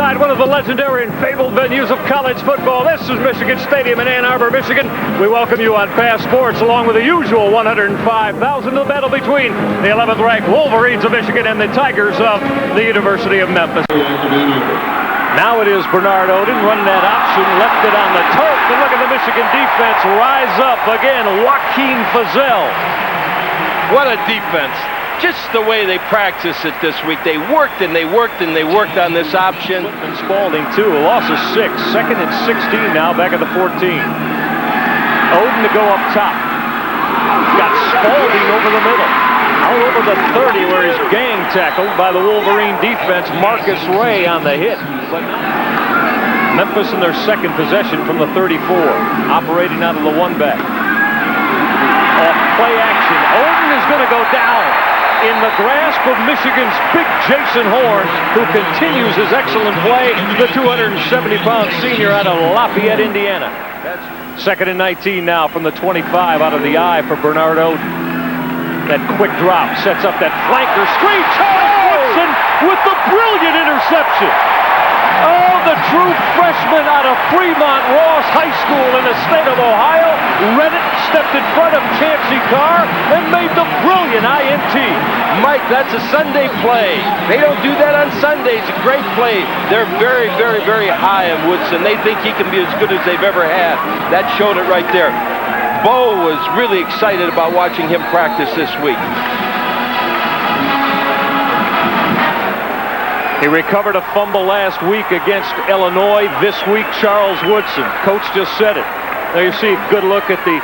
inside one of the legendary and fabled venues of college football. This is Michigan Stadium in Ann Arbor, Michigan. We welcome you on Fast Sports along with the usual 105,000. The battle between the 11th ranked Wolverines of Michigan and the Tigers of the University of Memphis. Now it is Bernard Oden running that option, left it on the turf, and look at the Michigan defense rise up again. Joaquin Fazell. What a defense. Just the way they practiced it this week. They worked and they worked and they worked on this option. And Spalding too, a loss of 6. Second and 16 now, back at the 14. Oden to go up top. Got Spalding over the middle. Out over the 30 where he's gang tackled by the Wolverine defense. Marcus Ray on the hit. Memphis in their second possession from the 34. Operating out of the one-back. Off play action. Oden is going to go down in the grasp of Michigan's big Jason Horn, who continues his excellent play, the 270-pound senior out of Lafayette, Indiana. Second and 19 now from the 25 out of the eye for Bernard Oden. That quick drop sets up that flanker screen. Charles Woodson with the brilliant interception. Oh, the true freshman out of Fremont Ross High School in the state of Ohio. Read it, stepped in front of Chancey Carr, and made the brilliant INT. Mike, that's a Sunday play. They don't do that on Sundays. A great play. They're very, very, very high on Woodson. They think he can be as good as they've ever had. That showed it right there. Bo was really excited about watching him practice this week. He recovered a fumble last week against Illinois. This week, Charles Woodson. Coach just said it. There you see a good look at the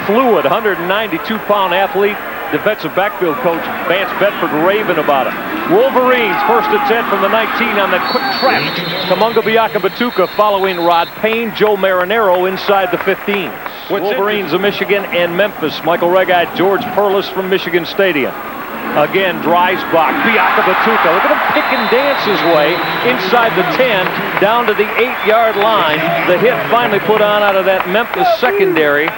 fluid 192-pound athlete. Defensive backfield coach Vance Bedford raving about him. Wolverines first and 10 from the 19 on that quick trap. Tshimanga Biakabutuka following Rod Payne, Joe Marinaro inside the 15. Wolverines of Michigan and Memphis. Michael Regide, George Perlis from Michigan Stadium. Again, Dreisbach, Biakabutuka. Look at him pick and dance his way inside the 10, down to the 8-yard line. The hit finally put on out of that Memphis secondary.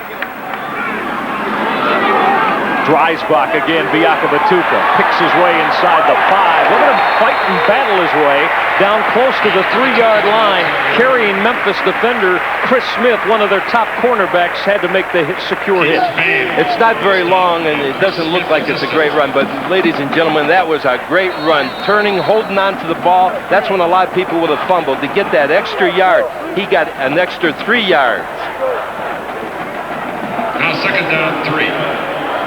Dreisbach again, Biakabutuka picks his way inside the 5. Look at him fight and battle his way down close to the 3-yard line, carrying Memphis defender Chris Smith, one of their top cornerbacks, had to make the secure hit. It's not very long, and it doesn't look like it's a great run, but ladies and gentlemen, that was a great run. Turning, holding on to the ball, that's when a lot of people would have fumbled. To get that extra yard, he got an extra 3 yards. Now second down, 3.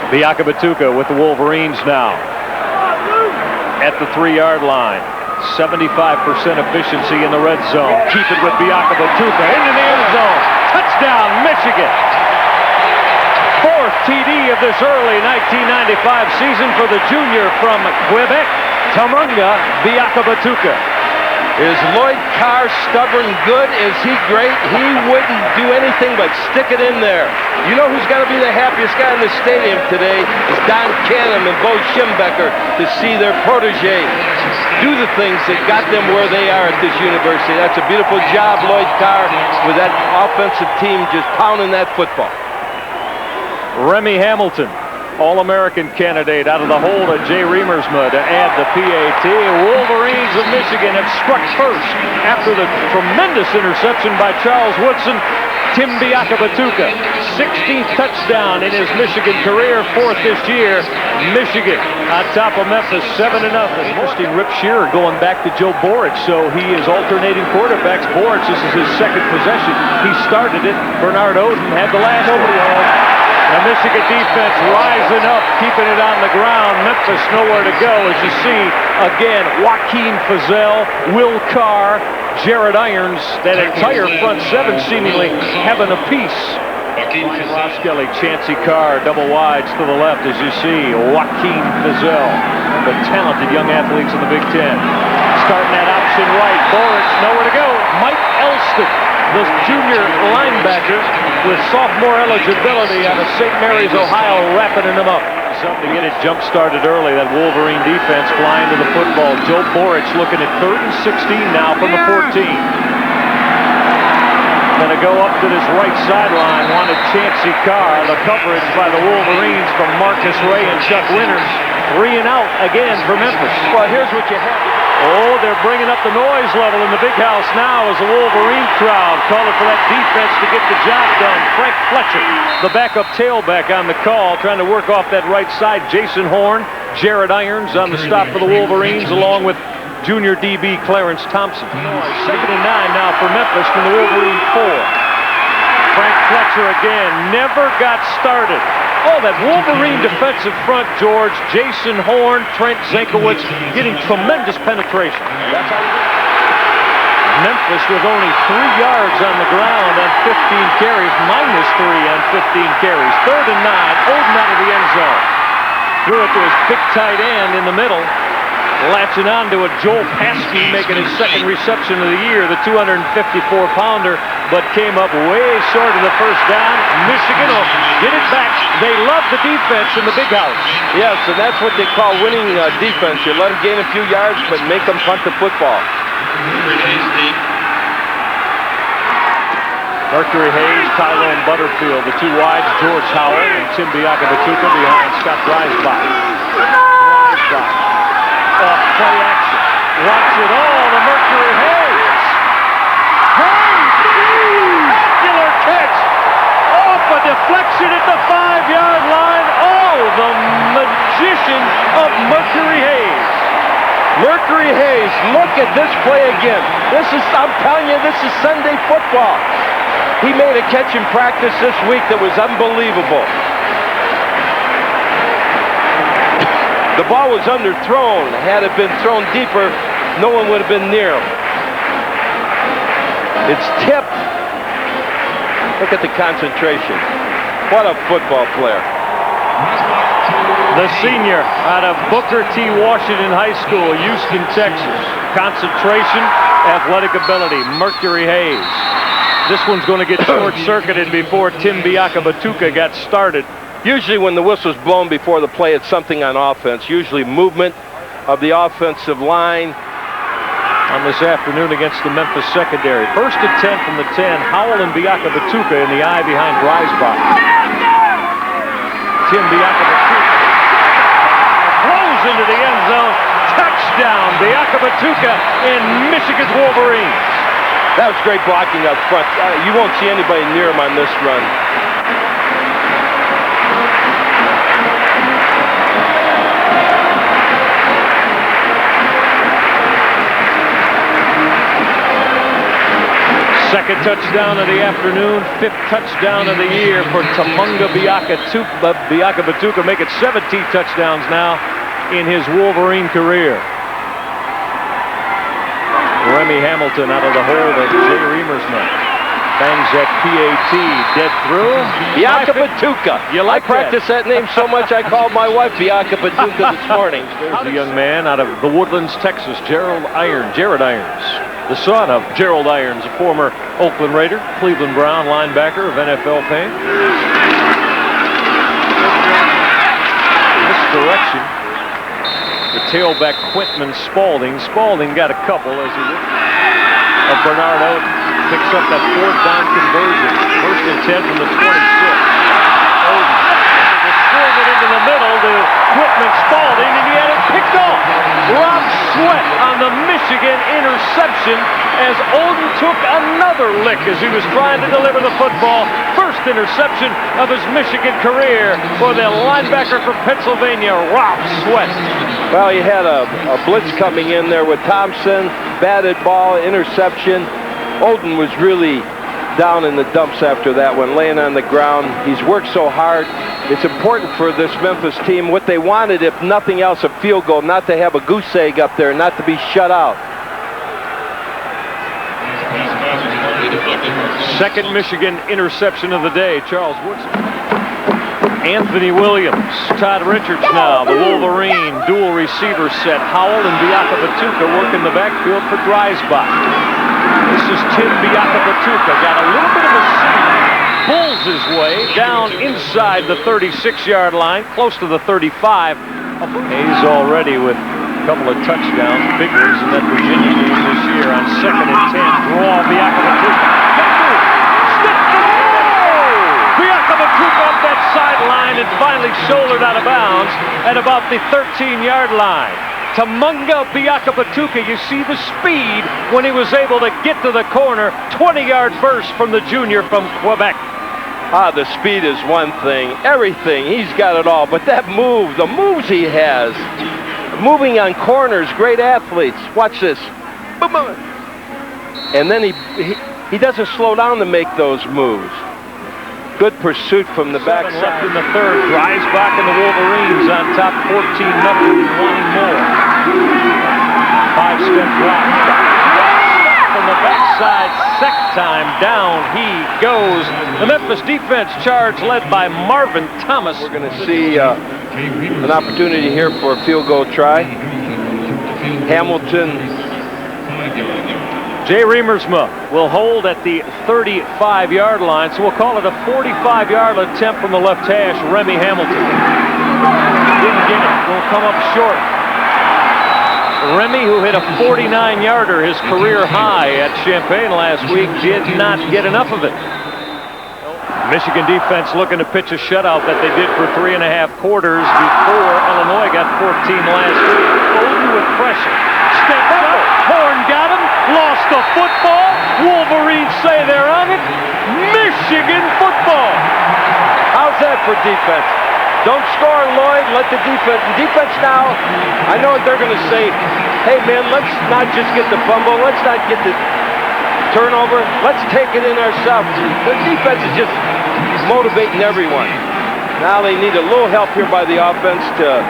Biakabutuka with the Wolverines now at the 3-yard line. 75% efficiency in the red zone. Keep it with Biakabutuka into the end zone. Touchdown, Michigan. 4th TD of this early 1995 season for the junior from Quebec, Tshimanga Biakabutuka. Is Lloyd Carr stubborn good? Is he great? He wouldn't do anything but stick it in there. You know who's got to be the happiest guy in the stadium today is Don Canham and Bo Schimbecker to see their protege do the things that got them where they are at this university. That's a beautiful job, Lloyd Carr, with that offensive team just pounding that football. Remy Hamilton, All-American candidate out of the hold of Jay Riemersma to add the PAT. Wolverines of Michigan have struck first after the tremendous interception by Charles Woodson. Tim Biakabutuka, 16th touchdown in his Michigan career, 4th this year. Michigan on top of Memphis, 7-0. Interesting, Rip Shearer going back to Joe Boric, so he is alternating quarterbacks. Boric, this is his second possession. He started it. Bernard Oden had the last one. The Michigan defense rising up, keeping it on the ground. Memphis nowhere to go, as you see, again, Joaquin Fazell, Will Carr, Jared Irons, that entire front 7 seemingly having a piece. Ross Kelly, Chancey Carr, double wides to the left, as you see, Joaquin Fazell, the talented young athletes in the Big Ten. Starting that option right, Boric, nowhere to go. Mike Elston, the junior linebacker with sophomore eligibility out of St. Mary's, Ohio, wrapping him up. Something to get it jump-started early, that Wolverine defense flying to the football. Joe Boric looking at 3rd and 16 now from the 14. Going to go up to this right sideline, wanted Chancey Carr. The coverage by the Wolverines from Marcus Ray and Chuck Winters. 3 and out again for Memphis. Well, here's what you have. Oh, they're bringing up the noise level in the big house now as the Wolverine crowd calling for that defense to get the job done. Frank Fletcher, the backup tailback on the call, trying to work off that right side. Jason Horn, Jared Irons on the stop for the Wolverines, along with junior DB Clarence Thompson. 2nd and 9 now for Memphis from the Wolverine 4. Frank Fletcher again, never got started. Oh, that Wolverine defensive front, George. Jason Horn, Trent, Zenkewicz getting tremendous penetration. Memphis with only 3 yards on the ground on 15 carries, -3 on 15 carries. 3rd and 9, Oden out of the end zone. Threw it to his big tight end in the middle. Latching on to it, Joel Paskey making his 2nd reception of the year, the 254-pounder, but came up way short of the first down. Michigan will get it back. They love the defense in the big house. Yes, and that's what they call winning defense. You let them gain a few yards, but make them punt the football. Mercury Hayes, Tyrone Butterfield, the 2 wides, George Howell and Tim Biakabutuka behind Scott Dreisbach. Off play action. Watch it all to Mercury Hayes. Spectacular catch. Off a deflection at the 5-yard line. Oh, the magician of Mercury Hayes. Mercury Hayes, look at this play again. I'm telling you, this is Sunday football. He made a catch in practice this week that was unbelievable. The ball was underthrown. Had it been thrown deeper, no one would have been near him. It's tipped. Look at the concentration. What a football player. The senior out of Booker T. Washington High School, Houston, Texas. Concentration, athletic ability, Mercury Hayes. This one's going to get short-circuited before Tim Biakabutuka got started. Usually when the whistle's blown before the play, it's something on offense. Usually movement of the offensive line. On this afternoon against the Memphis secondary. 1st and 10 from the 10. Howell and Biakabutuka in the eye behind Dreisbach. Tim Biakabutuka blows into the end zone. Touchdown, Biakabutuka in Michigan's Wolverines. That was great blocking up front. You won't see anybody near him on this run. Second touchdown of the afternoon, 5th touchdown of the year for Tshimanga Biakabutuka, making 17 touchdowns now in his Wolverine career. Remy Hamilton out of the hole to Jay Riemersma. Bangs that PAT, dead through. Biakabutuka. I practice that name so much I called my wife Biakabutuka this morning. There's the young man out of the Woodlands, Texas, Jared Irons. The son of Gerald Irons, a former Oakland Raider, Cleveland Brown linebacker of NFL fame. Misdirection. The tailback Quintman Spalding. Spalding got a couple as he of Bernardo. Picks up that 4th down conversion. 1st and 10 from the 26. Oden throwing it into the middle to Quintman Spalding, and he had it picked off. Rob Sweat on the Michigan interception as Oden took another lick as he was trying to deliver the football. 1st interception of his Michigan career for the linebacker from Pennsylvania, Rob Sweat. Well, he had a blitz coming in there with Thompson, batted ball, interception. Oden was really down in the dumps after that one, laying on the ground. He's worked so hard. It's important for this Memphis team. What they wanted, if nothing else, a field goal, not to have a goose egg up there, not to be shut out. 2nd Michigan interception of the day, Charles Woodson. Anthony Williams, Todd Richards now, the Wolverine dual receiver set. Howell and Biakabutuka working the backfield for Dreisbach. This is Tim Biakabutuka, got a little bit of a seam, pulls his way down inside the 36-yard line, close to the 35. Hayes already with a couple of touchdowns, big ones in that Virginia game this year on 2nd and 10. Draw Biakabutuka. Biakabutuka up that sideline and finally shouldered out of bounds at about the 13-yard line. Tshimanga Biakabutuka, you see the speed when he was able to get to the corner. 20-yard burst from the junior from Quebec. The speed is one thing. Everything, he's got it all. But that move, the moves he has, moving on corners, great athletes. Watch this. Boom, boom. And then he doesn't slow down to make those moves. Good pursuit from the backside. Left in the third. Dreisbach and the Wolverines on top 14-0, wanting more. 5-step drop. From the backside, second time down he goes. The Memphis defense charge led by Marvin Thomas. We're going to see an opportunity here for a field goal try. Hamilton. Riemersma will hold at the 35-yard line, so we'll call it a 45-yard attempt from the left hash, Remy Hamilton. Didn't get it, will come up short. Remy, who hit a 49-yarder, his career high at Champaign last week, did not get enough of it. Michigan defense looking to pitch a shutout that they did for 3.5 quarters before Illinois got 14 last week. Bowden with pressure. Steps up. Horn got him. Lost the football. Wolverines say they're on it. Michigan football. How's that for defense? Don't score, Lloyd. Let the defense now. I know what they're going to say. Hey, man, let's not just get the fumble. Let's not get the turnover. Let's take it in ourselves. The defense is just motivating everyone. Now they need a little help here by the offense to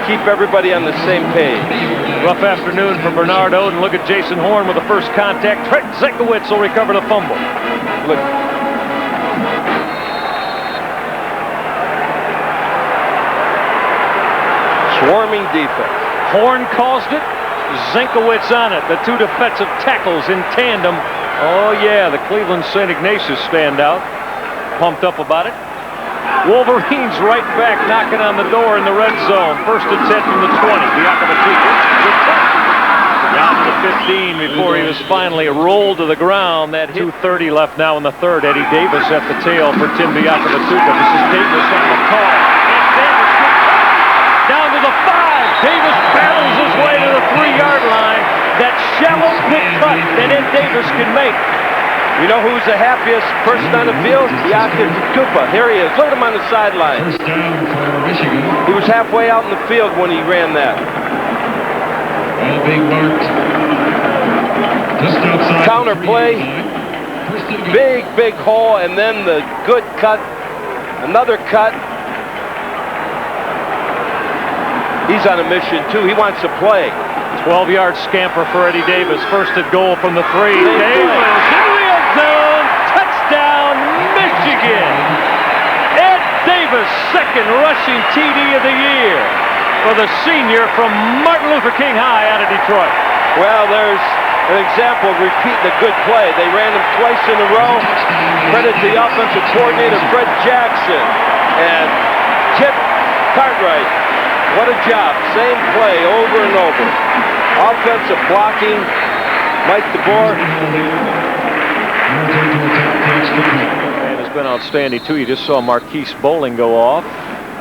keep everybody on the same page. Rough afternoon for Bernard Oden. Look at Jason Horn with the first contact. Trent Zenkewicz will recover the fumble. Look. Swarming defense. Horn caused it. Zenkewicz on it. The two defensive tackles in tandem. Oh, yeah, the Cleveland St. Ignatius stand out. Pumped up about it. Wolverines right back knocking on the door in the red zone. First and 10 from the 20. Biakabutuka. Down to the 15 before he was finally rolled to the ground. That 2:30 left now in the third. Eddie Davis at the tail for Tim Biakabutuka. This is Davis on the call. Down to the 5. Davis battles his way to the 3-yard line. That shallow pick cut that Ed Davis can make. You know who's the happiest person on the field? Biakabutuka. Here he is. Look at him on the sideline. First down for Michigan. He was halfway out in the field when he ran that. All being marked just outside. Counter play. Big hole, and then the good cut. Another cut. He's on a mission, too. He wants to play. 12-yard scamper for Eddie Davis. First at goal from the 3. Davis in the end zone. Touchdown, Michigan. Ed Davis, second rushing TD of the year for the senior from Martin Luther King High out of Detroit. Well, there's an example of repeating a good play. They ran him twice in a row. Credit to the offensive coordinator, Fred Jackson. And Kip Cartwright. What a job. Same play over and over. Offensive blocking. Mike DeBoer. And has been outstanding, too. You just saw Marquise Bowling go off.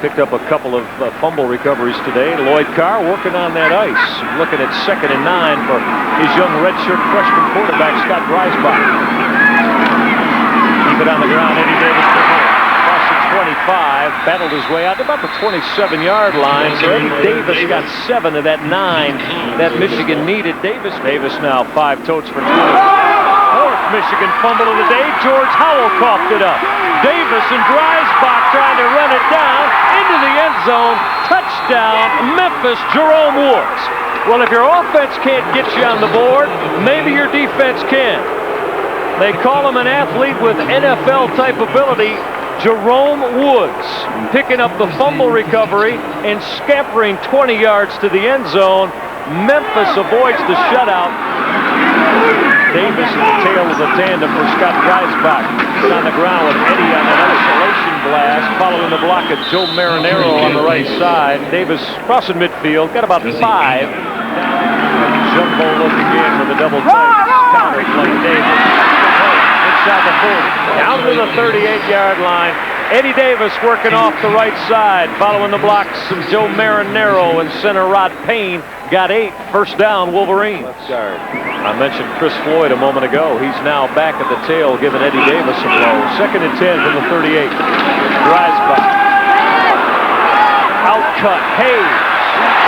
Picked up a couple of fumble recoveries today. Lloyd Carr working on that ice. Looking at 2nd and 9 for his young redshirt freshman quarterback, Scott Dreisbach. Keep it on the ground. Eddie Davis. 25, battled his way out to about the 27-yard line. So Eddie Davis got 7 of that 9 that Michigan needed. Davis now 5 totes for 20. Fourth Michigan fumble of the day. George Howell coughed it up. Davis and Dreisbach trying to run it down into the end zone. Touchdown, Memphis, Jerome Woods. Well, if your offense can't get you on the board, maybe your defense can. They call him an athlete with NFL-type ability. Jerome Woods picking up the fumble recovery and scampering 20 yards to the end zone. Memphis avoids the shutout. Davis at the tail of the tandem for Scott Dreisbach. He's on the ground with Eddie on an isolation blast, following the block of Joe Marinaro on the right side. Davis crossing midfield, got about 5. Jumbo looking in with a double counter play. Davis inside the 40, down to the 38-yard line. Eddie Davis working off the right side, following the blocks of Joe Marinaro and center Rod Payne. Got 8. First down, Wolverines. Left guard. I mentioned Chris Floyd a moment ago. He's now back at the tail, giving Eddie Davis some blow. 2nd and 10 from the 38. Dreisbach. Outcut. Hayes.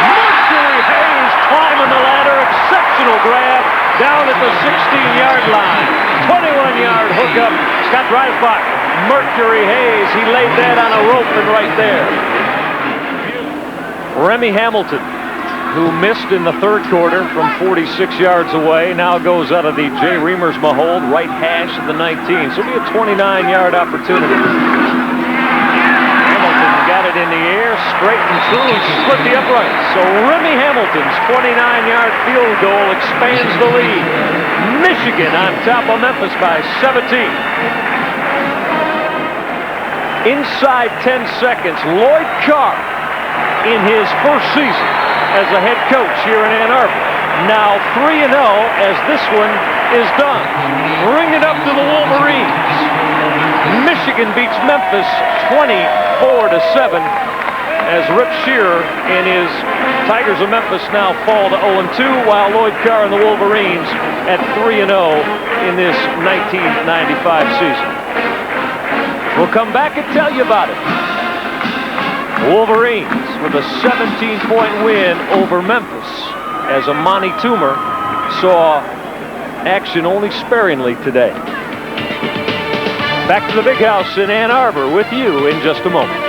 Mercury Hayes climbing the ladder. Exceptional grab down at the 16-yard line. 21-yard hookup. Scott Dreisbach. Mercury Hayes. He laid that on a rope and right there. Remy Hamilton, who missed in the 3rd quarter from 46 yards away, now goes out of the J. Riemersma hold, right hash of the 19. So it'll be a 29-yard opportunity. Hamilton got it in the air, straight and through, and split the uprights. So Remy Hamilton's 29-yard field goal expands the lead. Michigan on top of Memphis by 17. Inside 10 seconds, Lloyd Carr, in his first season as a head coach here in Ann Arbor, now 3-0 as this one is done. Bring it up to the Wolverines. Michigan beats Memphis 24-7 as Rip Shearer and his Tigers of Memphis now fall to 0-2, while Lloyd Carr and the Wolverines at 3-0 in this 1995 season. We'll come back and tell you about it. Wolverines with a 17-point win over Memphis as Amani Toomer saw action only sparingly today. Back to the big house in Ann Arbor with you in just a moment.